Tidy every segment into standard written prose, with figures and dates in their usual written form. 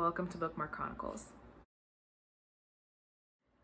welcome to Bookmark Chronicles.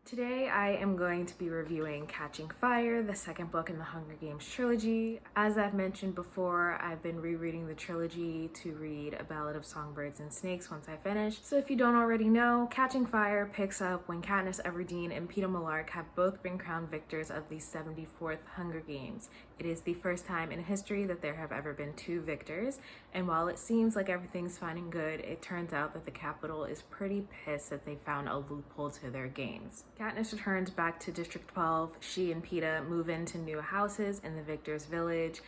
Today I am going to be reviewing Catching Fire, the second book in the Hunger Games trilogy. As I've mentioned before, I've been rereading the trilogy to read A Ballad of Songbirds and Snakes once I finish. So if you don't already know, Catching Fire picks up when Katniss Everdeen and Peta have both been crowned victors of the 74th Hunger Games. It is the first time in history that there have ever been two victors, and while it seems like everything's fine and good, it turns out that the Capitol is pretty pissed that they found a loophole to their games. Katniss returns back to District 12. She and Peta move into new houses in the Victor's Village,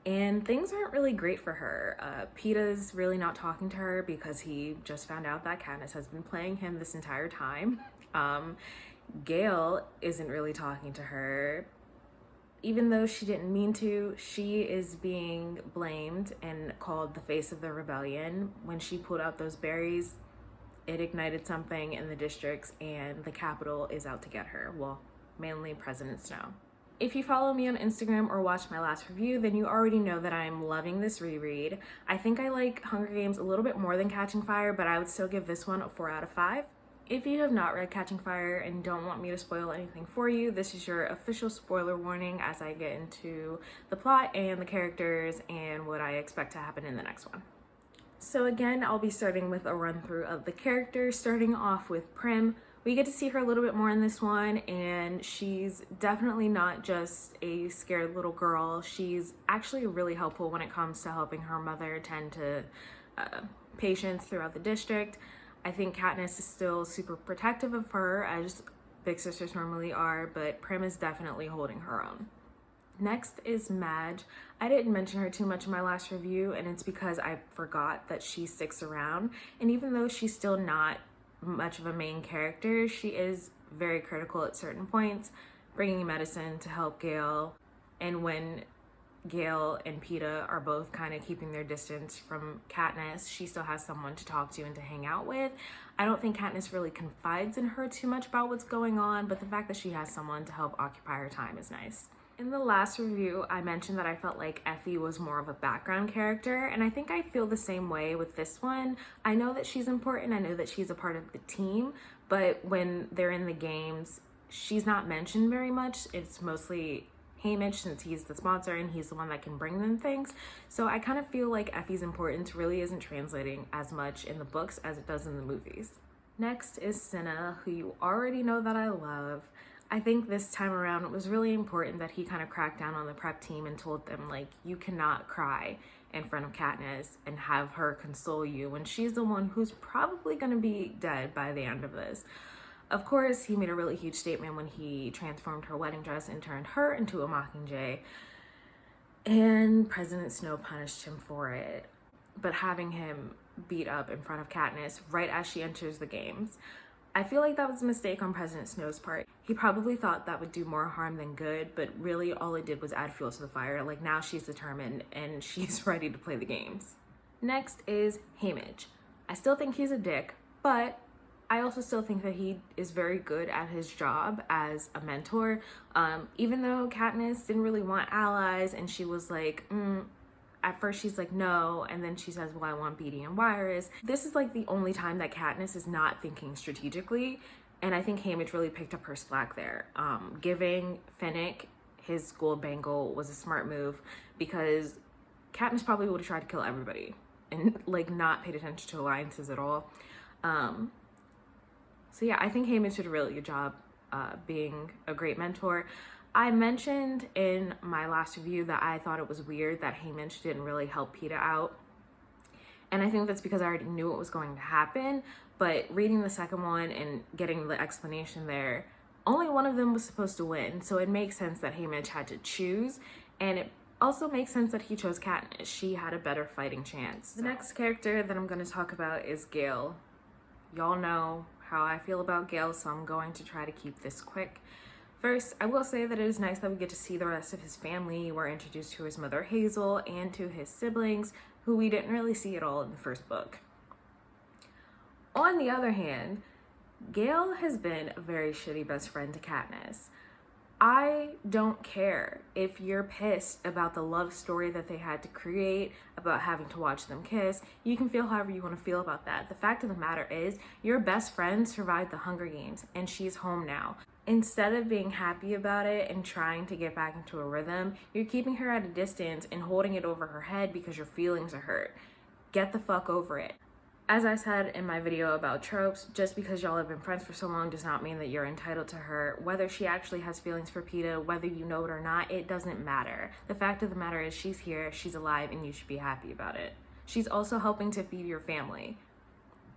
and things aren't really great for her. Peta's really not talking to her because he just found out that Katniss has been playing him this entire time. Gail isn't really talking to her. Even though she didn't mean to, she is being blamed and called the face of the rebellion. When she pulled out those berries, it ignited something in the districts and the Capitol is out to get her. Well, mainly President Snow. If you follow me on Instagram or watched my last review, then you already know that I'm loving this reread. I think I like Hunger Games a little bit more than Catching Fire, but I would still give this one a 4 out of 5. If you have not read Catching Fire and don't want me to spoil anything for you, this is your official spoiler warning as I get into the plot and the characters and what I expect to happen in the next one. So again, I'll be starting with a run through of the characters, starting off with Prim. We get to see her a little bit more in this one, and she's definitely not just a scared little girl. She's actually really helpful when it comes to helping her mother tend to patients throughout the district. I think Katniss is still super protective of her, as big sisters normally are, but Prim is definitely holding her own. Next is Madge. I didn't mention her too much in my last review, and it's because I forgot that she sticks around. And even though she's still not much of a main character, she is very critical at certain points, bringing medicine to help Gail. And when Gail and Peta are both kind of keeping their distance from Katniss, she still has someone to talk to and to hang out with. I don't think Katniss really confides in her too much about what's going on, but the fact that she has someone to help occupy her time is nice. In the last review, I mentioned that I felt like Effie was more of a background character, and I think I feel the same way with this one. I know that she's important, I know that she's a part of the team, but when they're in the games, she's not mentioned very much. It's mostly Haymitch, since he's the sponsor and he's the one that can bring them things. So I kind of feel like Effie's importance really isn't translating as much in the books as it does in the movies. Next is Cinna, who you already know that I love. I think this time around it was really important that he kind of cracked down on the prep team and told them, like, you cannot cry in front of Katniss and have her console you when she's the one who's probably going to be dead by the end of this. Of course, he made a really huge statement when he transformed her wedding dress and turned her into a Mockingjay, and President Snow punished him for it. But having him beat up in front of Katniss right as she enters the games, I feel like that was a mistake on President Snow's part. He probably thought that would do more harm than good, but really all it did was add fuel to the fire. Like, now she's determined and she's ready to play the games. Next is Haymitch. I still think he's a dick, but I also still think that he is very good at his job as a mentor. Even though Katniss didn't really want allies and she was like, at first she's like, no, and then she says, well, I want Beetee and Wiress. This is like the only time that Katniss is not thinking strategically, and I think Haymitch really picked up her slack there. Giving Finnick his gold bangle was a smart move because Katniss probably would have tried to kill everybody and like not paid attention to alliances at all. So yeah, I think Haymitch did a really good job being a great mentor. I mentioned in my last review that I thought it was weird that Haymitch didn't really help Peta out. And I think that's because I already knew what was going to happen. But reading the second one and getting the explanation there, only one of them was supposed to win. So it makes sense that Haymitch had to choose. And it also makes sense that he chose Katniss. She had a better fighting chance. The next character that I'm going to talk about is Gail. Y'all know how I feel about Gail, so I'm going to try to keep this quick. First, I will say that it is nice that we get to see the rest of his family. We're introduced to his mother Hazel and to his siblings, who we didn't really see at all in the first book. On the other hand, Gail has been a very shitty best friend to Katniss. I don't care if you're pissed about the love story that they had to create, about having to watch them kiss. You can feel however you want to feel about that. The fact of the matter is, your best friend survived the Hunger Games and she's home now. Instead of being happy about it and trying to get back into a rhythm, you're keeping her at a distance and holding it over her head because your feelings are hurt. Get the fuck over it. As I said in my video about tropes, just because y'all have been friends for so long does not mean that you're entitled to her. Whether she actually has feelings for Peta, whether you know it or not, it doesn't matter. The fact of the matter is she's here, she's alive, and you should be happy about it. She's also helping to feed your family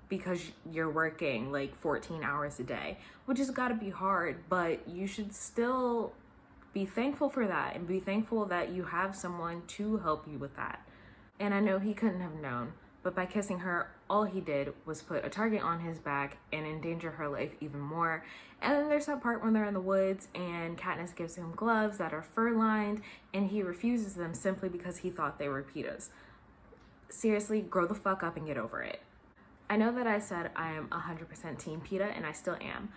because you're working like 14 hours a day, which has got to be hard, but you should still be thankful for that and be thankful that you have someone to help you with that. And I know he couldn't have known, but by kissing her, all he did was put a target on his back and endanger her life even more. And then there's that part when they're in the woods and Katniss gives him gloves that are fur-lined and he refuses them simply because he thought they were Peta's. Seriously, grow the fuck up and get over it. I know that I said I am 100% Team Peta, and I still am.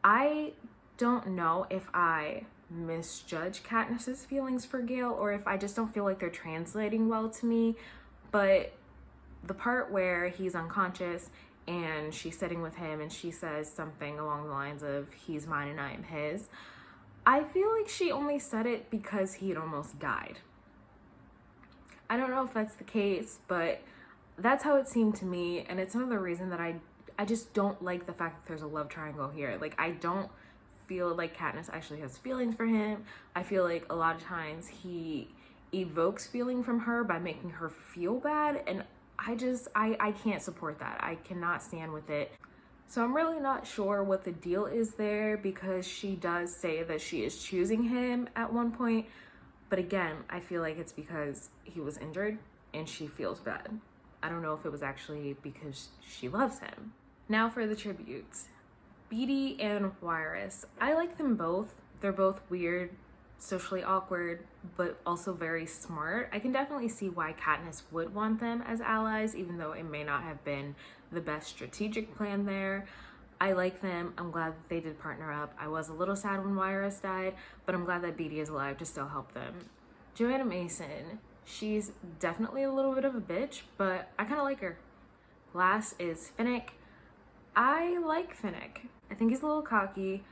I don't know if I misjudge Katniss's feelings for Gail or if I just don't feel like they're translating well to me, but the part where he's unconscious and she's sitting with him and she says something along the lines of, he's mine and I am his, I feel like she only said it because he had almost died. I don't know if that's the case, but that's how it seemed to me, and it's another reason that I just don't like the fact that there's a love triangle here. Like, I don't feel like Katniss actually has feelings for him. I feel like a lot of times he evokes feeling from her by making her feel bad, and I can't support that. I cannot stand with it. So I'm really not sure what the deal is there, because she does say that she is choosing him at one point, but again, I feel like it's because he was injured and she feels bad. I don't know if it was actually because she loves him. Now for the tributes. Beetee and Wiress. I like them both. They're both weird, socially awkward, but also very smart. I can definitely see why Katniss would want them as allies, even though it may not have been the best strategic plan there. I like them. I'm glad that they did partner up. I was a little sad when Wiress died, but I'm glad that Beetee is alive to still help them. Johanna Mason. She's definitely a little bit of a bitch, but I kind of like her. Last is Finnick. I like Finnick. I think he's a little cocky,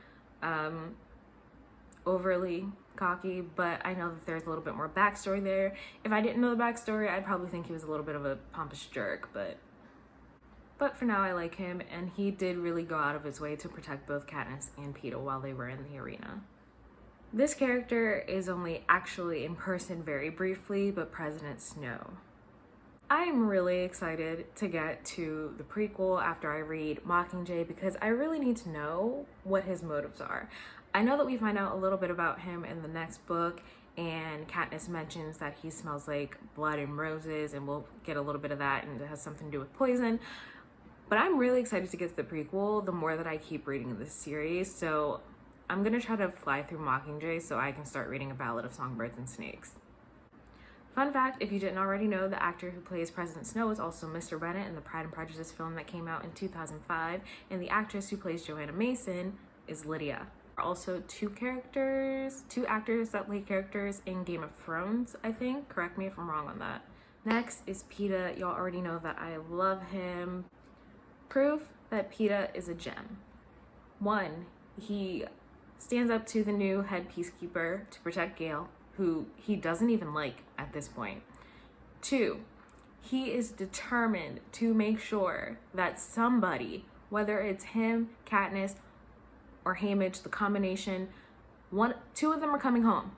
overly cocky, but I know that there's a little bit more backstory there. If I didn't know the backstory, I'd probably think he was a little bit of a pompous jerk, but for now I like him, and he did really go out of his way to protect both Katniss and Peta while they were in the arena. This character is only actually in person very briefly, but President Snow. I am really excited to get to the prequel after I read Mockingjay because I really need to know what his motives are. I know that we find out a little bit about him in the next book, and Katniss mentions that he smells like blood and roses, and we'll get a little bit of that, and it has something to do with poison. But I'm really excited to get to the prequel the more that I keep reading this series, so I'm gonna try to fly through Mockingjay so I can start reading A Ballad of Songbirds and Snakes. Fun fact, if you didn't already know, the actor who plays President Snow is also Mr. Bennet in the Pride and Prejudice film that came out in 2005, and the actress who plays Johanna Mason is Lydia. There are also two actors that play characters in Game of Thrones, I think. Correct me if I'm wrong on that. Next is Peta. Y'all already know that I love him. Proof that Peta is a gem. 1, he stands up to the new head peacekeeper to protect Gail, who he doesn't even like at this point. 2, he is determined to make sure that somebody, whether it's him, Katniss, or Haymitch, the combination, 2 of them are coming home.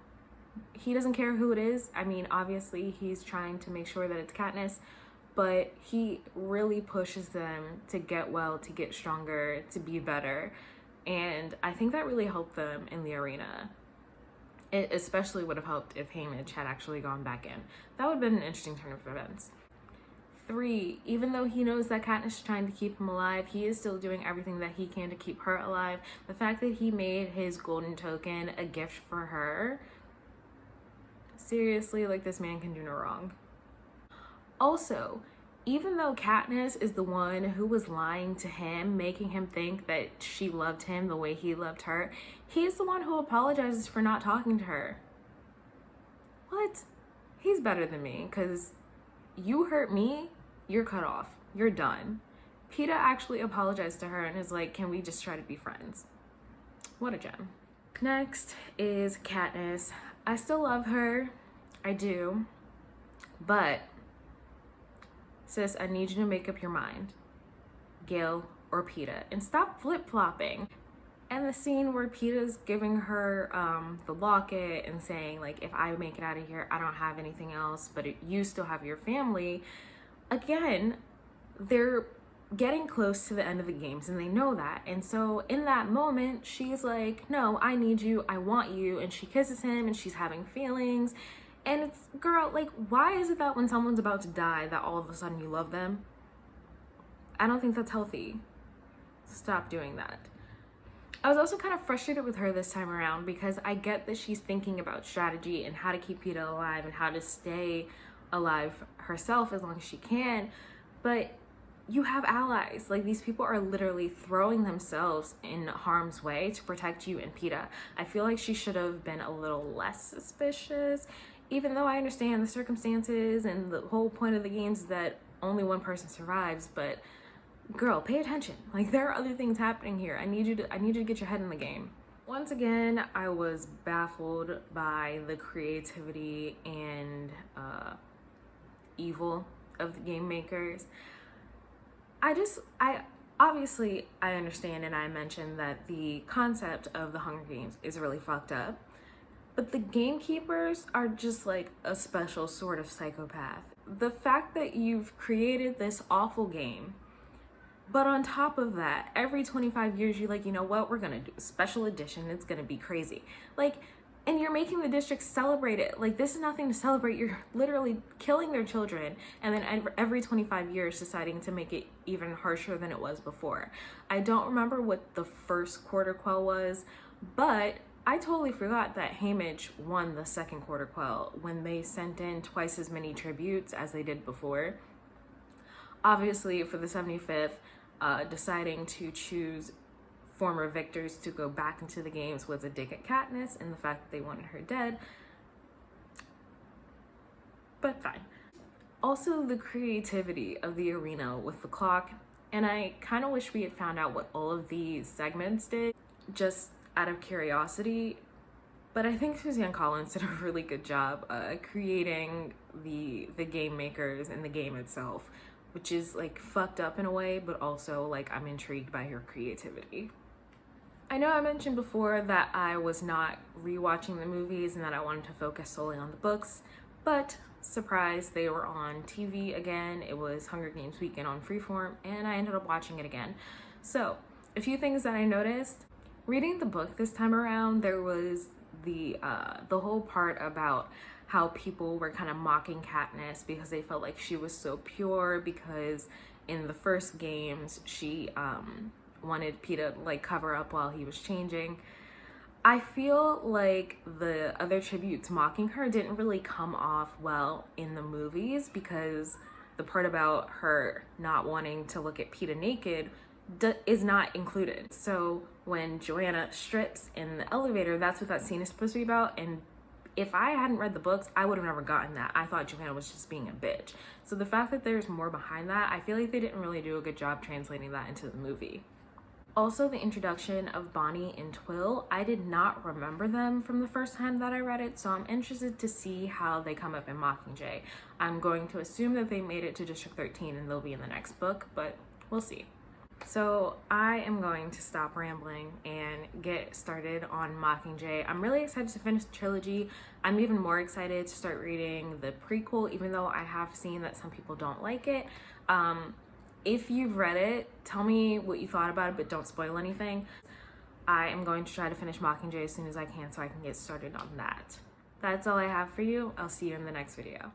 He doesn't care who it is. I mean, obviously he's trying to make sure that it's Katniss, but he really pushes them to get well, to get stronger, to be better. And I think that really helped them in the arena. It especially would have helped if Haymitch had actually gone back in. That would have been an interesting turn of events. 3, even though he knows that Katniss is trying to keep him alive, he is still doing everything that he can to keep her alive. The fact that he made his golden token a gift for her, seriously, like, this man can do no wrong. Also, even though Katniss is the one who was lying to him, making him think that she loved him the way he loved her, he's the one who apologizes for not talking to her. What? He's better than me, because you hurt me, you're cut off. You're done. Peta actually apologized to her and is like, can we just try to be friends? What a gem. Next is Katniss. I still love her. I do. But, sis, I need you to make up your mind. Gail or Peta. And stop flip-flopping. And the scene where Peta's giving her the locket and saying, like, if I make it out of here, I don't have anything else, but you still have your family. Again, they're getting close to the end of the games and they know that. And so in that moment, she's like, no, I need you, I want you. And she kisses him and she's having feelings. And it's, girl, like, why is it that when someone's about to die that all of a sudden you love them? I don't think that's healthy. Stop doing that. I was also kind of frustrated with her this time around because I get that she's thinking about strategy and how to keep Peta alive and how to stay alive herself as long as she can. But you have allies. Like, these people are literally throwing themselves in harm's way to protect you and Peta. I feel like she should have been a little less suspicious, even though I understand the circumstances and the whole point of the games is that only one person survives. But girl, pay attention. Like, there are other things happening here. I need you to get your head in the game. Once again, I was baffled by the creativity and evil of the game makers. Obviously I understand and I mentioned that the concept of the Hunger Games is really fucked up, but the gamekeepers are just like a special sort of psychopath. The fact that you've created this awful game, but on top of that, every 25 years you're like, you know what, we're gonna do a special edition, it's gonna be crazy. Like, and you're making the district celebrate it. Like, this is nothing to celebrate. You're literally killing their children and then every 25 years deciding to make it even harsher than it was before. I don't remember what the first quarter quell was, but I totally forgot that Haymitch won the second quarter quell when they sent in twice as many tributes as they did before. Obviously, for the 75th, deciding to choose former victors to go back into the games was a dig at Katniss and the fact that they wanted her dead, but fine. Also, the creativity of the arena with the clock, and I kind of wish we had found out what all of these segments did just out of curiosity, but I think Suzanne Collins did a really good job creating the game makers and the game itself, which is like fucked up in a way, but also like I'm intrigued by her creativity. I know I mentioned before that I was not rewatching the movies and that I wanted to focus solely on the books, but surprise, they were on TV again. It was Hunger Games weekend on Freeform and I ended up watching it again. So a few things that I noticed. Reading the book this time around, there was the whole part about how people were kind of mocking Katniss because they felt like she was so pure because in the first games she wanted Peta to like cover up while he was changing. I feel like the other tributes mocking her didn't really come off well in the movies because the part about her not wanting to look at Peta naked is not included. So when Joanna strips in the elevator, that's what that scene is supposed to be about. And if I hadn't read the books, I would have never gotten that. I thought Joanna was just being a bitch. So the fact that there's more behind that, I feel like they didn't really do a good job translating that into the movie. Also, the introduction of Bonnie and Twill, I did not remember them from the first time that I read it, so I'm interested to see how they come up in Mockingjay. I'm going to assume that they made it to District 13 and they'll be in the next book, but we'll see. So I am going to stop rambling and get started on Mockingjay. I'm really excited to finish the trilogy. I'm even more excited to start reading the prequel, even though I have seen that some people don't like it. If you've read it, tell me what you thought about it, but don't spoil anything. I am going to try to finish Mockingjay as soon as I can so I can get started on that. That's all I have for you. I'll see you in the next video.